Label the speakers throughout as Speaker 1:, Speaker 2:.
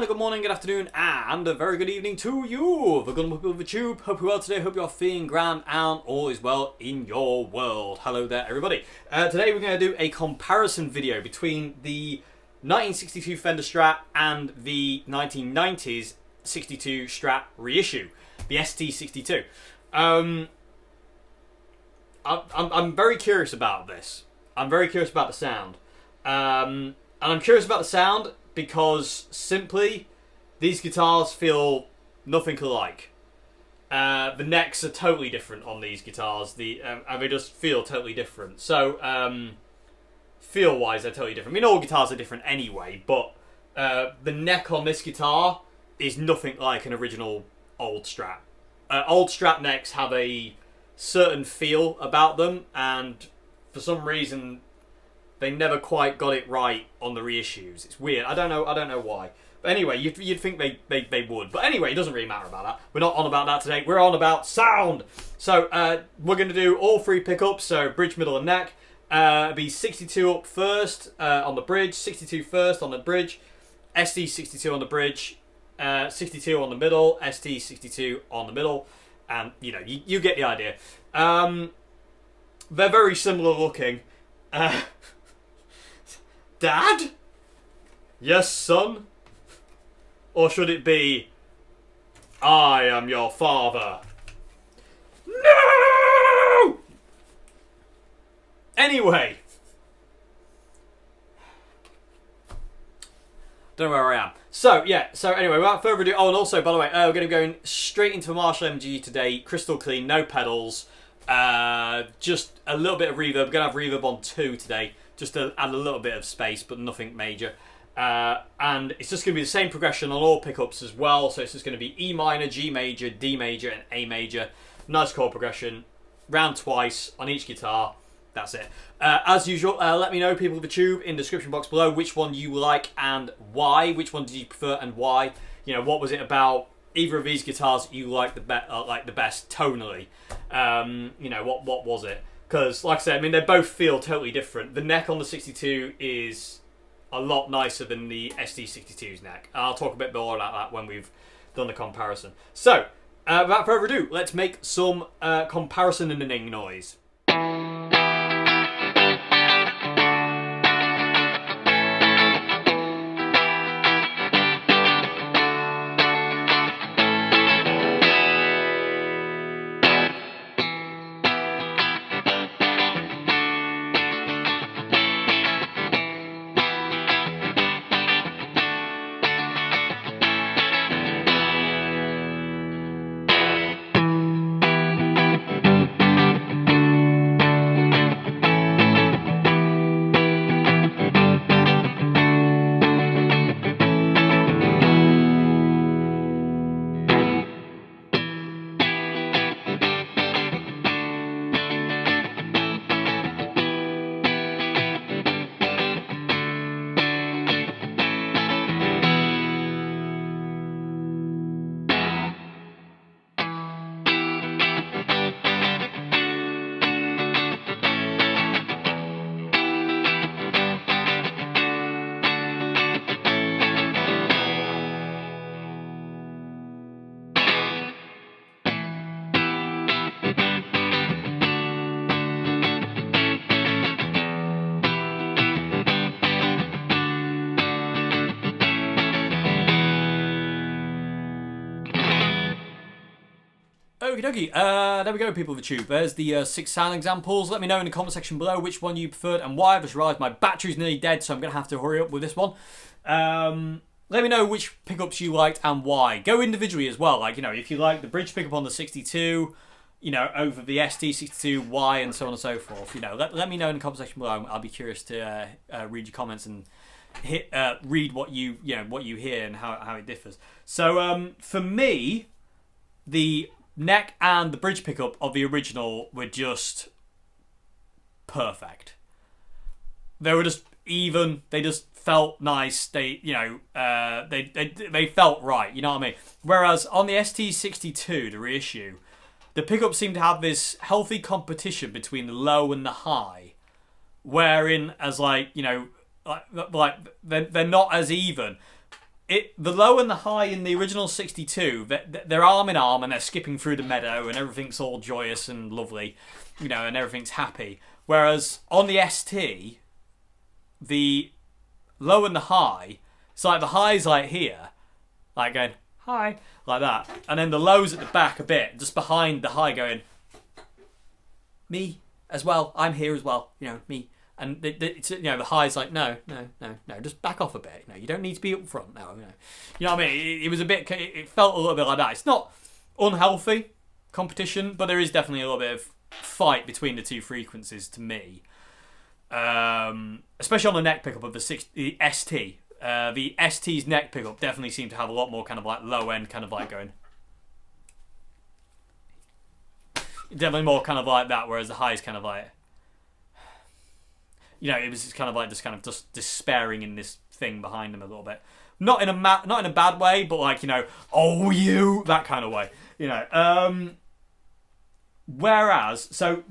Speaker 1: and a good morning, good afternoon, and a very good evening to you. The good people of the tube. Hope you're well today. Hope you're feeling grand and all is well in your world. Hello there, everybody. Today we're going to do a comparison video between the 1962 Fender Strat and the 1990s 62 Strat reissue, the ST62. I'm very curious about this. I'm very curious about the sound. And I'm curious about the sound because simply these guitars feel nothing alike. The necks are totally different on these guitars. And they just feel totally different. So feel-wise, they're totally different. I mean, all guitars are different anyway, but the neck on this guitar is nothing like an original old Strat. Old Strat necks have a certain feel about them, and for some reason they never quite got it right on the reissues. It's weird. I don't know why. But anyway, you'd think they would. But anyway, it doesn't really matter about that. We're not on about that today. We're on about sound. So we're going to do all three pickups. So bridge, middle, and neck. Be 62 up first on the bridge, 62 first on the bridge, ST62 on the bridge, 62 on the middle, ST62 on the middle. And, you know, you get the idea. They're very similar looking. Dad? Yes, son? Or should it be, I am your father? No! Anyway. Don't know where I am. So, yeah. So, anyway, without further ado... Oh, and also, by the way, we're going to be going straight into a Marshall MG today. Crystal clean, no pedals. Just a little bit of reverb. We're going to have reverb on 2 today. Just to add a little bit of space, but nothing major. And it's just going to be the same progression on all pickups as well. So it's just going to be E minor, G major, D major, and A major. Nice chord progression. Round twice on each guitar. That's it. As usual, let me know, people of the tube, in the description box below, which one you like and why. Which one did you prefer and why? You know, what was it about either of these guitars you like the best tonally? You know, what was it? Because, like I said, I mean, they both feel totally different. The neck on the 62 is a lot nicer than the ST62's neck. I'll talk a bit more about that when we've done the comparison. So, without further ado, let's make some comparison-ing noise. Okie dokie, there we go, people of the tube. There's the 6 sound examples. Let me know in the comment section below which one you preferred and why. I've just realised my battery's nearly dead, so I'm going to have to hurry up with this one. Let me know which pickups you liked and why. Go individually as well. Like, you know, if you like the bridge pickup on the 62, you know, over the ST62, why, and so on and so forth. You know, let me know in the comment section below. I'll be curious to read your comments and read what you hear and how it differs. So for me, the neck and the bridge pickup of the original were just perfect. They were just even. They just felt nice. They, you know, they felt right. You know what I mean? Whereas on the ST62, the reissue, the pickups seem to have this healthy competition between the low and the high, wherein as like, you know, like they're not as even. the low and the high in the original 62, they're arm in arm and they're skipping through the meadow and everything's all joyous and lovely, you know, and everything's happy. Whereas on the ST, the low and the high, it's like the high's like here, like going, hi, like that. And then the low's at the back a bit, just behind the high going, me as well, I'm here as well, you know, me. And it's, you know, the high's like, no, just back off a bit. You know, you don't need to be up front now. You know what I mean? It was a bit, it felt a little bit like that. It's not unhealthy competition, but there is definitely a little bit of fight between the two frequencies to me. Especially on the neck pickup of the ST. The ST's neck pickup definitely seemed to have a lot more kind of like low end, kind of like going. Definitely more kind of like that, whereas the high is kind of like, you know, it was just kind of like just despairing in this thing behind them a little bit. Not in a bad way, but like, you know, oh you, that kind of way, you know. Whereas, so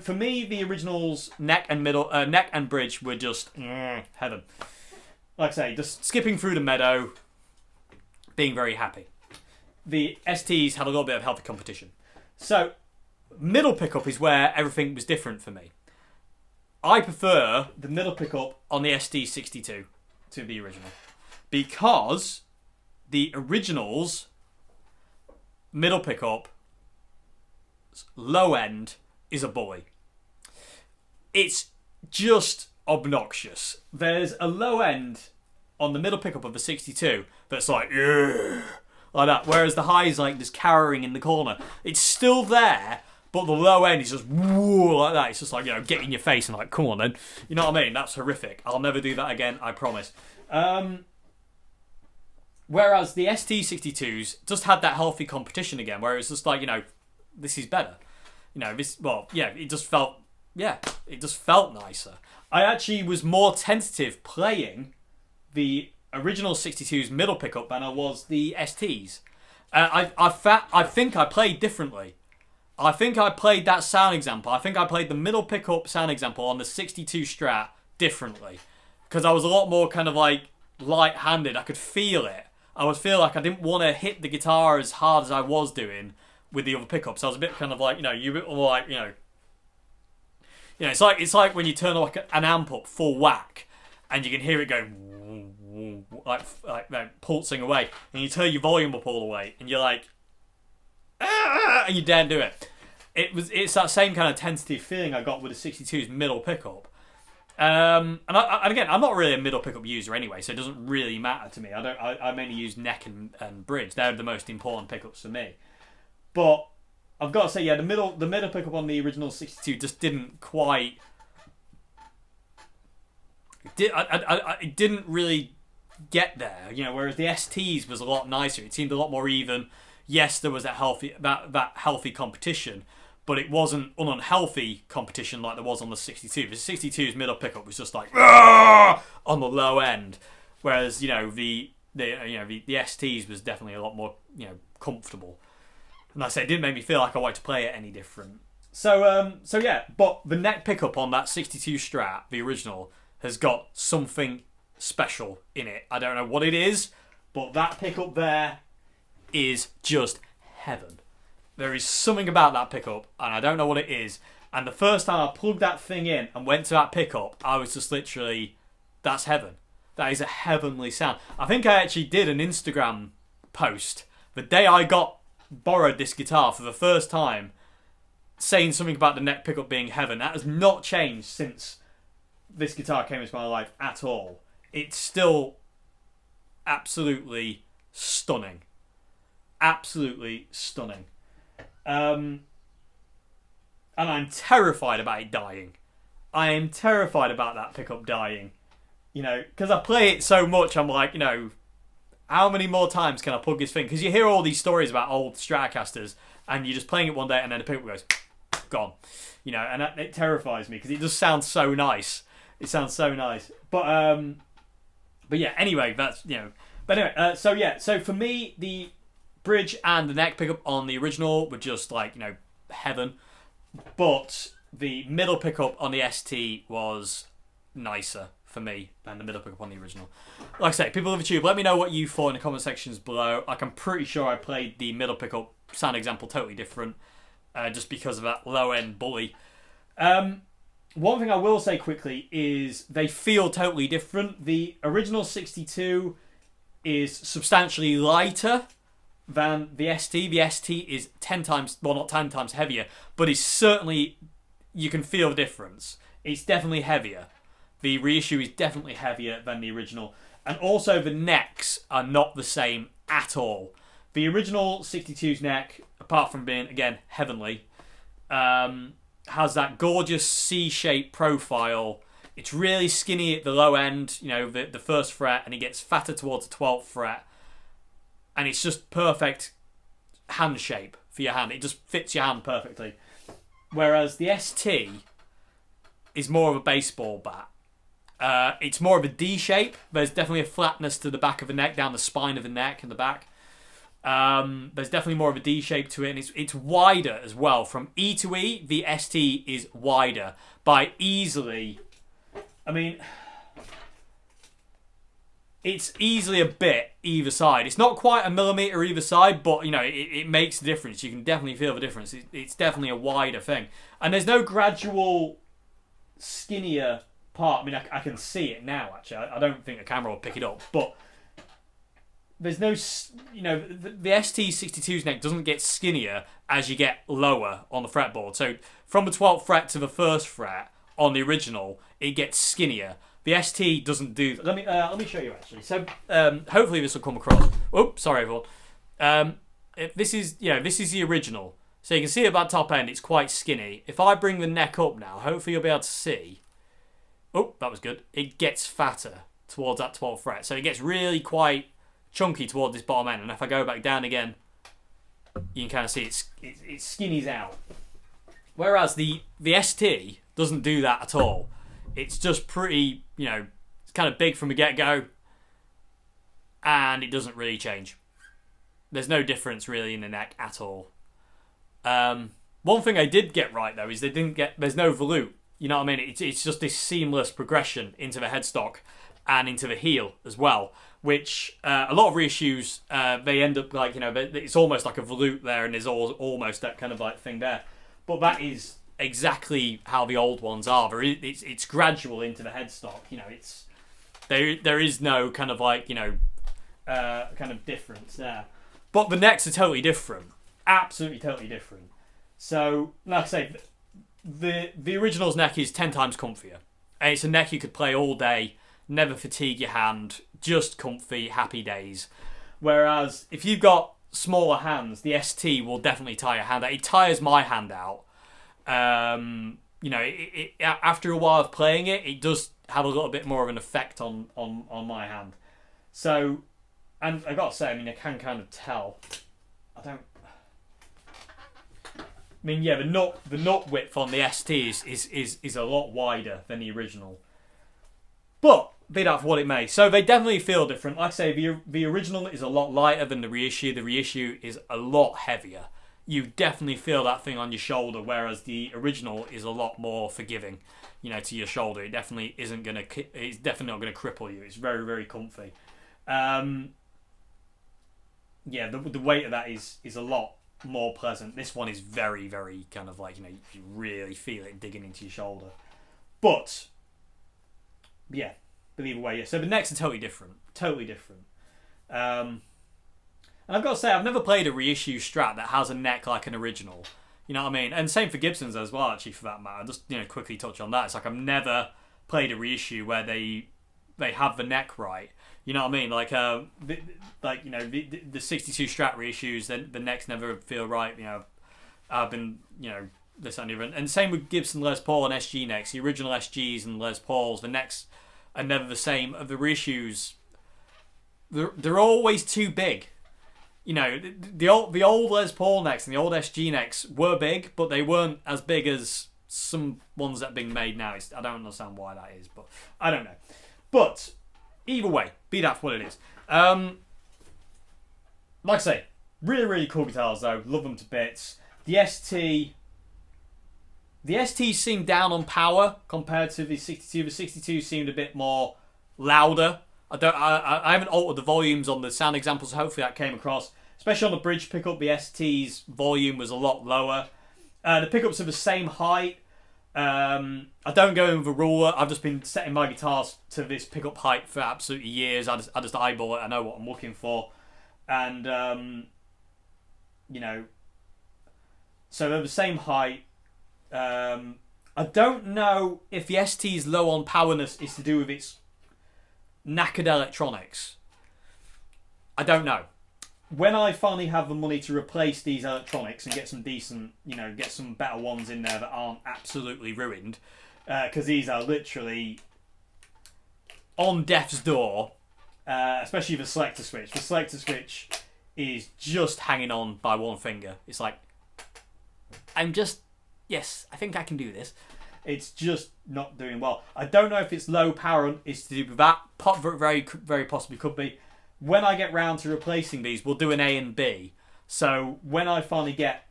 Speaker 1: for me, the originals neck and bridge were just heaven. Like I say, just skipping through the meadow, being very happy. The STs had a little bit of healthy competition. So middle pickup is where everything was different for me. I prefer the middle pickup on the ST62 to the original, because the original's middle pickup low end is a bully. It's just obnoxious. There's a low end on the middle pickup of the 62 that's like, yeah, like that, whereas the high is like just cowering in the corner. It's still there, but the low end is just whoa, like that. It's just like, you know, get in your face and like, come on then. You know what I mean? That's horrific. I'll never do that again, I promise. Whereas the ST62s just had that healthy competition again, where it was just like, you know, this is better. You know, this, well, yeah, it just felt nicer. I actually was more tentative playing the original 62's middle pickup than I was the ST's. I think I played differently. I think I played that sound example. I think I played the middle pickup sound example on the 62 Strat differently, because I was a lot more kind of like light-handed. I could feel it. I would feel like I didn't want to hit the guitar as hard as I was doing with the other pickups. I was a bit kind of like, you know, you're a bit more like, you know, it's like when you turn like an amp up full whack and you can hear it going like pulsing away, and you turn your volume up all the way and you're like, and you daren't do it. It's that same kind of tentative feeling I got with the 62's middle pickup. And again, I'm not really a middle pickup user anyway, so it doesn't really matter to me. I mainly use neck and bridge. They're the most important pickups for me. But I've got to say, yeah, the middle pickup on the original 62 just didn't quite. It didn't really get there, you know. Whereas the ST's was a lot nicer. It seemed a lot more even. Yes, there was that healthy competition, but it wasn't an unhealthy competition like there was on the 62. The 62's middle pickup was just like on the low end, whereas, you know, the ST's was definitely a lot more, you know, comfortable. And like I say, it didn't make me feel like I wanted to play it any different. So yeah, but the neck pickup on that 62 Strat, the original, has got something special in it. I don't know what it is, but that pickup there is just heaven. There is something about that pickup, and I don't know what it is. And the first time I plugged that thing in and went to that pickup, I was just literally, that's heaven. That is a heavenly sound. I think I actually did an Instagram post the day I borrowed this guitar for the first time, saying something about the neck pickup being heaven. That has not changed since this guitar came into my life at all. It's still absolutely stunning. Absolutely stunning. And I'm terrified about it dying. I am terrified about that pickup dying. You know, because I play it so much, I'm like, you know, how many more times can I plug this thing? Because you hear all these stories about old Stratocasters, and you're just playing it one day, and then the pickup goes, gone. You know, and it terrifies me, because it just sounds so nice. It sounds so nice. But yeah, anyway, that's, you know. But anyway, so for me, the bridge and the neck pickup on the original were just like, you know, heaven. But the middle pickup on the ST was nicer for me than the middle pickup on the original. Like I say, people of YouTube, let me know what you thought in the comment sections below. Like, I'm pretty sure I played the middle pickup sound example totally different, just because of that low end bully. One thing I will say quickly is they feel totally different. The original 62 is substantially lighter than the ST. The ST is 10 times, well, not 10 times heavier, but it's certainly, you can feel the difference. It's definitely heavier. The reissue is definitely heavier than the original. And also the necks are not the same at all. The original 62's neck, apart from being, again, heavenly, has that gorgeous C-shaped profile. It's really skinny at the low end, you know, the first fret, and it gets fatter towards the 12th fret. And it's just perfect hand shape for your hand. It just fits your hand perfectly. Whereas the ST is more of a baseball bat. It's more of a D shape. There's definitely a flatness to the back of the neck, down the spine of the neck and the back. There's definitely more of a D shape to it, and it's wider as well. From E to E, the ST is wider by easily, I mean, it's easily a bit either side. It's not quite a millimetre either side, but, you know, it makes a difference. You can definitely feel the difference. It's definitely a wider thing. And there's no gradual skinnier part. I mean, I can see it now, actually. I don't think the camera will pick it up, but there's no, you know, the ST62's neck doesn't get skinnier as you get lower on the fretboard. So from the 12th fret to the 1st fret on the original, it gets skinnier. The ST doesn't do that. Let me show you, actually. So hopefully this will come across. Oops, sorry everyone. This is the original. So you can see at that top end, it's quite skinny. If I bring the neck up now, hopefully you'll be able to see. Oh, that was good. It gets fatter towards that 12th fret. So it gets really quite chunky towards this bottom end, and if I go back down again, you can kind of see it skinnies out. Whereas the ST doesn't do that at all. It's just pretty, you know, it's kind of big from the get-go, and it doesn't really change. There's no difference really in the neck at all. One thing I did get right though is there's no volute. You know what I mean? It's just this seamless progression into the headstock and into the heel as well, which a lot of reissues, they end up like, you know, it's almost like a volute there, and there's almost that kind of like thing there. But that is exactly how the old ones are. It's gradual into the headstock. You know, there is no kind of like, you know, kind of difference there. But the necks are totally different, absolutely totally different. So, like I say, the original's neck is 10 times comfier, and it's a neck you could play all day. Never fatigue your hand, just comfy, happy days. Whereas if you've got smaller hands, the ST will definitely tire your hand out. It tires my hand out. You know, after a while of playing it, it does have a little bit more of an effect on my hand. So, and I gotta say, I mean, I can kind of tell. I mean, yeah, the nut width on the ST is a lot wider than the original. But be that for what it may. So they definitely feel different. Like I say, the original is a lot lighter than the reissue. The reissue is a lot heavier. You definitely feel that thing on your shoulder, whereas the original is a lot more forgiving, you know, to your shoulder. It definitely isn't gonna. It's definitely not gonna cripple you. It's very, very comfy. Yeah, the weight of that is a lot more pleasant. This one is very, very kind of like, you know, you really feel it digging into your shoulder. But yeah, but either way, yeah. So the necks are totally different. Totally different. And I've got to say, I've never played a reissue Strat that has a neck like an original. You know what I mean? And same for Gibsons as well, actually, for that matter. Just, you know, quickly touch on that. It's like I've never played a reissue where they have the neck right. You know what I mean? Like, you know, the 62 Strat reissues, the necks never feel right. You know, I've been, you know, this and different. And same with Gibson Les Paul and SG necks. The original SGs and Les Pauls, the necks are never the same. Of the reissues, they're always too big. You know, the old Les Paul necks and the old SG necks were big, but they weren't as big as some ones that are being made now. I don't understand why that is, but I don't know. But either way, be that for what it is. Like I say, really, really cool guitars though. Love them to bits. The ST The ST seemed down on power compared to the 62. The 62 seemed a bit more louder. I haven't altered the volumes on the sound examples, so hopefully that came across. Especially on the bridge pickup, the ST's volume was a lot lower. The pickups are the same height. I don't go in with a ruler. I've just been setting my guitars to this pickup height for absolutely years. I just eyeball it. I know what I'm looking for, and you know, so they're the same height. I don't know if the ST's low on powerness is to do with its knackered electronics. I don't know. When I finally have the money to replace these electronics and get some decent, get some better ones in there that aren't absolutely ruined, because these are literally on death's door, especially the selector switch. The selector switch is just hanging on by one finger. It's like, yes, I think I can do this. It's just not doing well. I don't know if it's low power is to do with that. Very, very possibly could be. When I get round to replacing these, we'll do an A and B. So when I finally get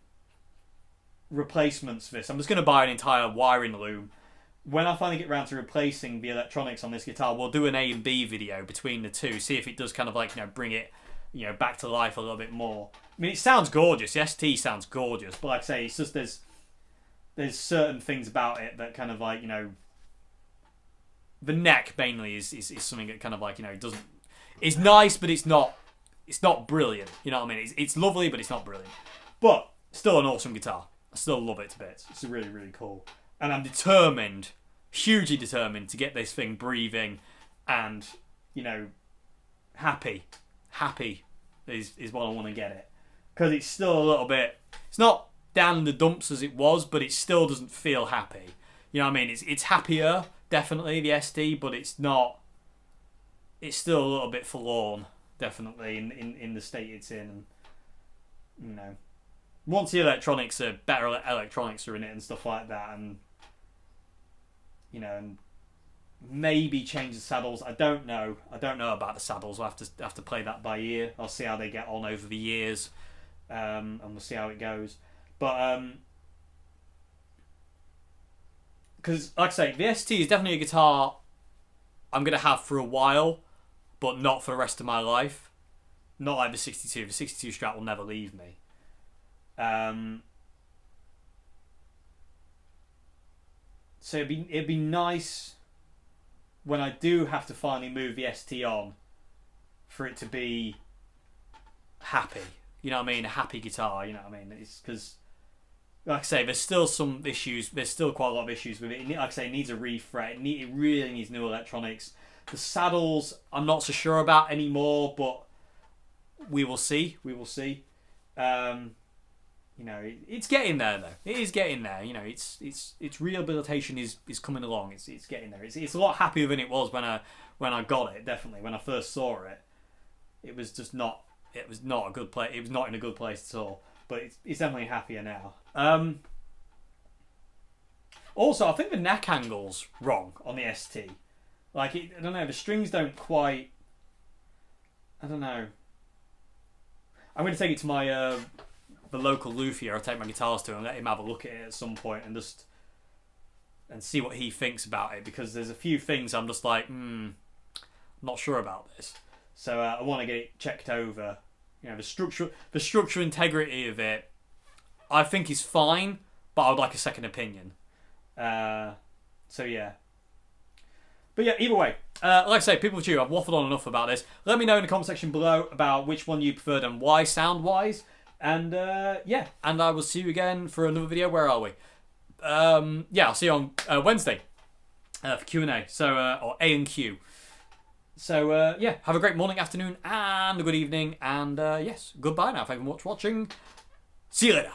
Speaker 1: replacements for this, I'm just going to buy an entire wiring loom. When I finally get round to replacing the electronics on this guitar, we'll do an A and B video between the two. See if it does kind of like, bring it, back to life a little bit more. I mean, it sounds gorgeous. The ST sounds gorgeous. But like I say, it's just there's certain things about it that kind of like, the neck mainly is something that kind of like, it doesn't. It's nice, but it's not brilliant. You know what I mean? It's lovely, but it's not brilliant. But still an awesome guitar. I still love it to bits. It's really, really cool. And I'm determined, hugely determined, to get this thing breathing and, happy. Happy is what I want to get it. Because it's still a little bit. It's not down in the dumps as it was, but it still doesn't feel happy. You know what I mean? It's happier, definitely, the ST, but it's not. It's still a little bit forlorn, definitely, in the state it's in. And, once the electronics are better, electronics are in it and stuff like that, and and maybe change the saddles. I don't know. I don't know about the saddles. I'll have to play that by ear. I'll see how they get on over the years, and we'll see how it goes. But because, like I say, the ST is definitely a guitar I'm gonna have for a while, but not for the rest of my life. Not like the 62. The 62 Strat will never leave me. So it'd be nice when I do have to finally move the ST on for it to be happy. You know what I mean? A happy guitar. You know what I mean? It's because, like I say, there's still some issues. There's still quite a lot of issues with it. Like I say, it needs a refret. It really needs new electronics. The saddles, I'm not so sure about anymore, but we will see. We will see. It's getting there though. It is getting there. Its rehabilitation is coming along. It's getting there. It's a lot happier than it was when I got it. Definitely when I first saw it, it was just not. It was not a good place. It was not in a good place at all. But it's definitely happier now. Also, I think the neck angle's wrong on the ST. Like, I don't know, the strings don't quite. I don't know. I'm going to take it to my the local luthier I take my guitars to and let him have a look at it at some point and see what he thinks about it, because there's a few things I'm just like, I'm not sure about this. So I want to get it checked over. The structural integrity of it, I think is fine, but I would like a second opinion. So yeah. But yeah, either way, like I say, people with you, I've waffled on enough about this. Let me know in the comment section below about which one you preferred and why, sound-wise. And yeah, and I will see you again for another video. Where are we? Yeah, I'll see you on Wednesday for Q&A. So, or A and Q. So, yeah, have a great morning, afternoon, and a good evening. And yes, goodbye now. Thank you very much for watching. See you later.